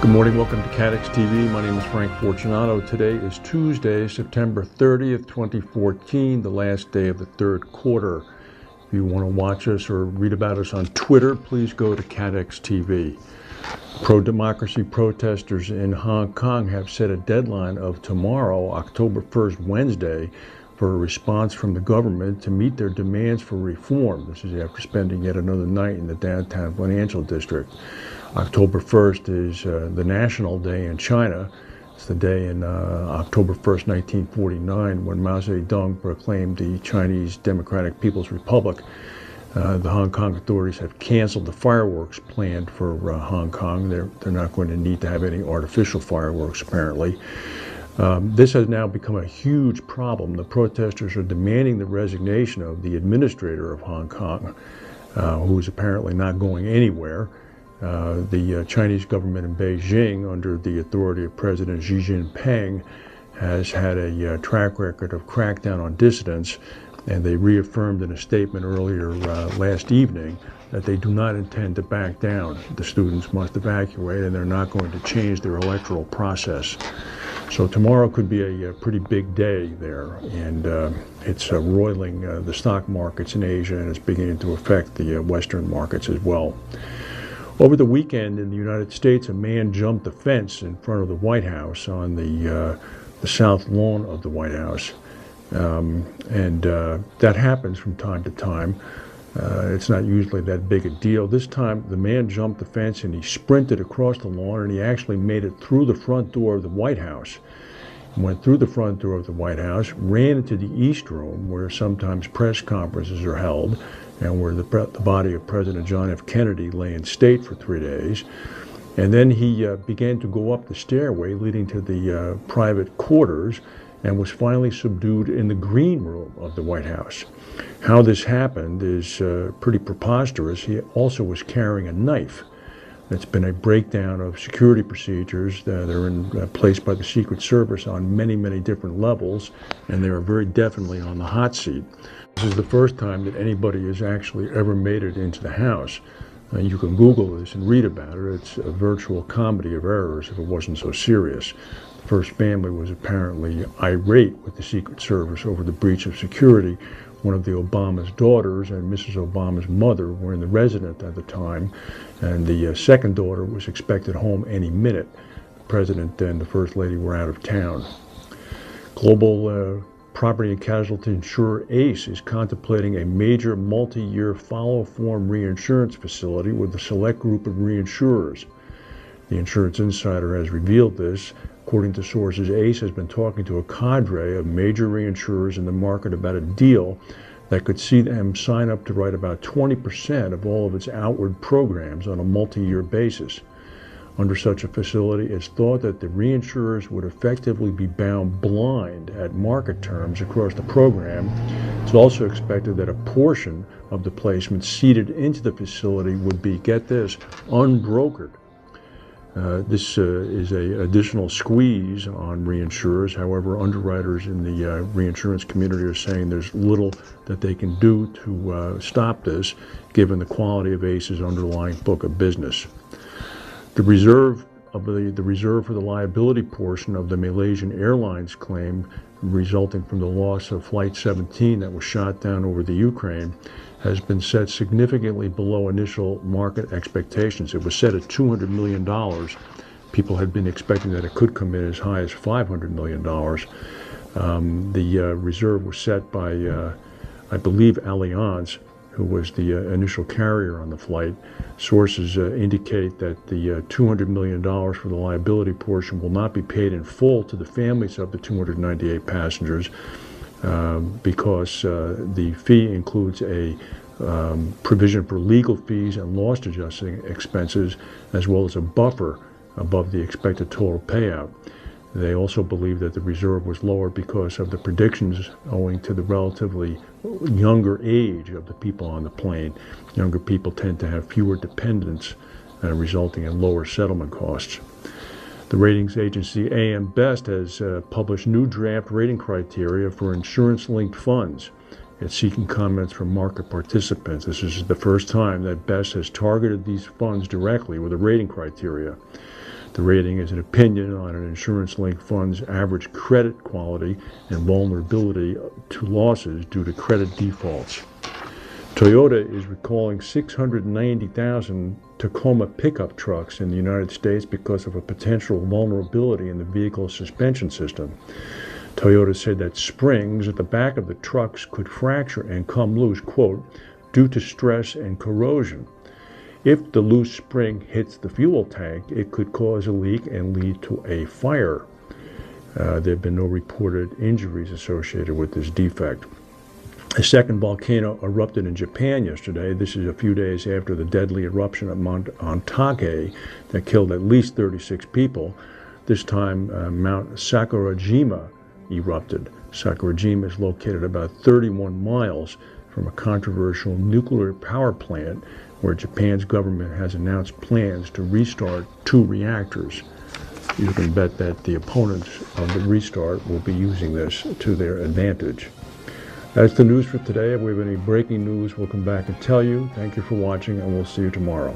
Good morning, welcome to Catex TV. My name is Frank Fortunato. Today is Tuesday, September 30th, 2014, the last day of the third quarter. If you want to watch us or read about us on Twitter, please go to Catex TV. Pro-democracy protesters in Hong Kong have set a deadline of tomorrow, October 1st, Wednesday, for a response from the government to meet their demands for reform. This is after spending yet another night in the downtown financial district. October 1st is the National Day in China. It's the day in October 1st, 1949, when Mao Zedong proclaimed the Chinese Democratic People's Republic. The Hong Kong authorities have canceled the fireworks planned for Hong Kong. They're not going to need to have any artificial fireworks, apparently. This has now become a huge problem. The protesters are demanding the resignation of the administrator of Hong Kong, who is apparently not going anywhere. The Chinese government in Beijing, under the authority of President Xi Jinping, has had a track record of crackdown on dissidents, and they reaffirmed in a statement earlier last evening that they do not intend to back down. The students must evacuate, and they're not going to change their electoral process. So tomorrow could be a pretty big day there, and it's roiling the stock markets in Asia, and it's beginning to affect the Western markets as well. Over the weekend in the United States, a man jumped the fence in front of the White House on the south lawn of the White House. That happens from time to time. It's not usually that big a deal. This time, the man jumped the fence and he sprinted across the lawn, and he actually made it through the front door of the White House. He went through the front door of the White House, ran into the East Room, where sometimes press conferences are held, and where the body of President John F. Kennedy lay in state for 3 days. And then he began to go up the stairway leading to the private quarters, and was finally subdued in the green room of the White House. How this happened is pretty preposterous. He also was carrying a knife. It's been a breakdown of security procedures that are in place by the Secret Service on many, many different levels, and they are very definitely on the hot seat. This is the first time that anybody has actually ever made it into the house. You can Google this and read about it. It's a virtual comedy of errors if it wasn't so serious. The first family was apparently irate with the Secret Service over the breach of security. One of the Obama's daughters and Mrs. Obama's mother were in the residence at the time, and the second daughter was expected home any minute. The president and the first lady were out of town. Global property and casualty insurer ACE is contemplating a major multi-year follow-form reinsurance facility with a select group of reinsurers. The Insurance Insider has revealed this. According to sources, ACE has been talking to a cadre of major reinsurers in the market about a deal that could see them sign up to write about 20% of all of its outward programs on a multi-year basis. Under such a facility, it's thought that the reinsurers would effectively be bound blind at market terms across the program. It's also expected that a portion of the placements seeded into the facility would be, get this, unbrokered. This is an additional squeeze on reinsurers. However, underwriters in the reinsurance community are saying there's little that they can do to stop this, given the quality of ACE's underlying book of business. The reserve for the liability portion of the Malaysian Airlines claim resulting from the loss of Flight 17 that was shot down over the Ukraine has been set significantly below initial market expectations. It was set at $200 million. People had been expecting that it could come in as high as $500 million. The reserve was set by, I believe, Allianz, who was the initial carrier on the flight. Sources indicate that the $200 million for the liability portion will not be paid in full to the families of the 298 passengers because the fee includes a provision for legal fees and loss adjusting expenses, as well as a buffer above the expected total payout. They also believe that the reserve was lower because of the predictions owing to the relatively younger age of the people on the plane. Younger people tend to have fewer dependents, resulting in lower settlement costs. The ratings agency AM Best has published new draft rating criteria for insurance-linked funds. It's seeking comments from market participants. This is the first time that Best has targeted these funds directly with a rating criteria. The rating is an opinion on an insurance-linked fund's average credit quality and vulnerability to losses due to credit defaults. Toyota is recalling 690,000 Tacoma pickup trucks in the United States because of a potential vulnerability in the vehicle's suspension system. Toyota said that springs at the back of the trucks could fracture and come loose, quote, due to stress and corrosion. If the loose spring hits the fuel tank, it could cause a leak and lead to a fire. There have been no reported injuries associated with this defect. A second volcano erupted in Japan yesterday. This is a few days after the deadly eruption at Mount Ontake that killed at least 36 people. This time, Mount Sakurajima erupted. Sakurajima is located about 31 miles from a controversial nuclear power plant where Japan's government has announced plans to restart 2 reactors. You can bet that the opponents of the restart will be using this to their advantage. That's the news for today. If we have any breaking news, we'll come back and tell you. Thank you for watching, and we'll see you tomorrow.